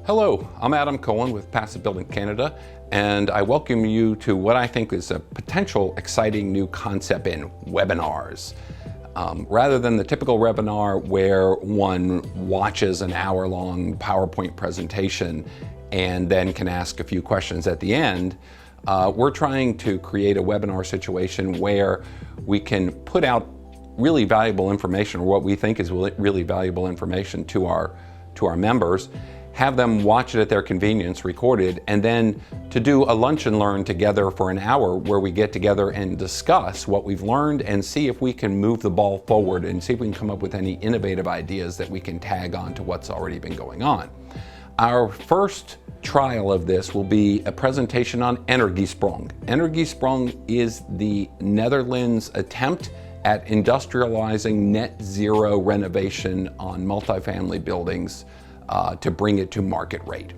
Hello, I'm Adam Cohen with Passive Building Canada, and I welcome you to what I think is a potential exciting new concept in webinars. Rather than the typical webinar where one watches an hour-long PowerPoint presentation and then can ask a few questions at the end, we're trying to create a webinar situation where we can put out really valuable information, or what we think is really valuable information to our members, have them watch it at their convenience, recorded, and then to do a lunch and learn together for an hour where we get together and discuss what we've learned and see if we can move the ball forward and see if we can come up with any innovative ideas that we can tag on to what's already been going on. Our first trial of this will be a presentation on Energiesproung. Energiesproung is the Netherlands' attempt at industrializing net zero renovation on multifamily buildings to bring it to market rate.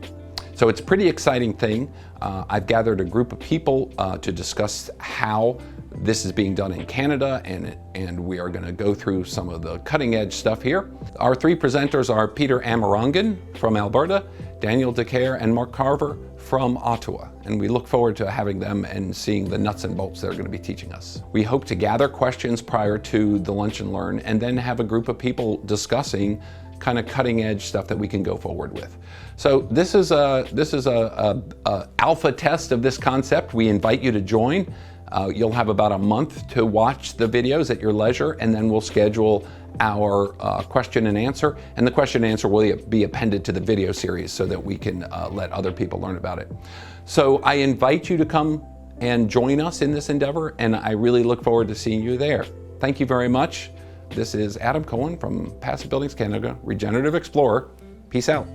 So it's a pretty exciting thing. I've gathered a group of people to discuss how this is being done in Canada, and we are going to go through some of the cutting edge stuff here. Our three presenters are Peter Amarangan from Alberta, Daniel DeCare, and Mark Carver from Ottawa, and we look forward to having them and seeing the nuts and bolts they're going to be teaching us. We hope to gather questions prior to the lunch and learn, and then have a group of people discussing kind of cutting edge stuff that we can go forward with. So this is a alpha test of this concept. We invite you to join. You'll have about a month to watch the videos at your leisure, and then we'll schedule our question and answer, and the question and answer will be appended to the video series so that we can let other people learn about it. So I invite you to come and join us in this endeavor, and I really look forward to seeing you there. Thank you very much. This is Adam Cohen from Passive Buildings Canada, Regenerative Explorer. Peace out.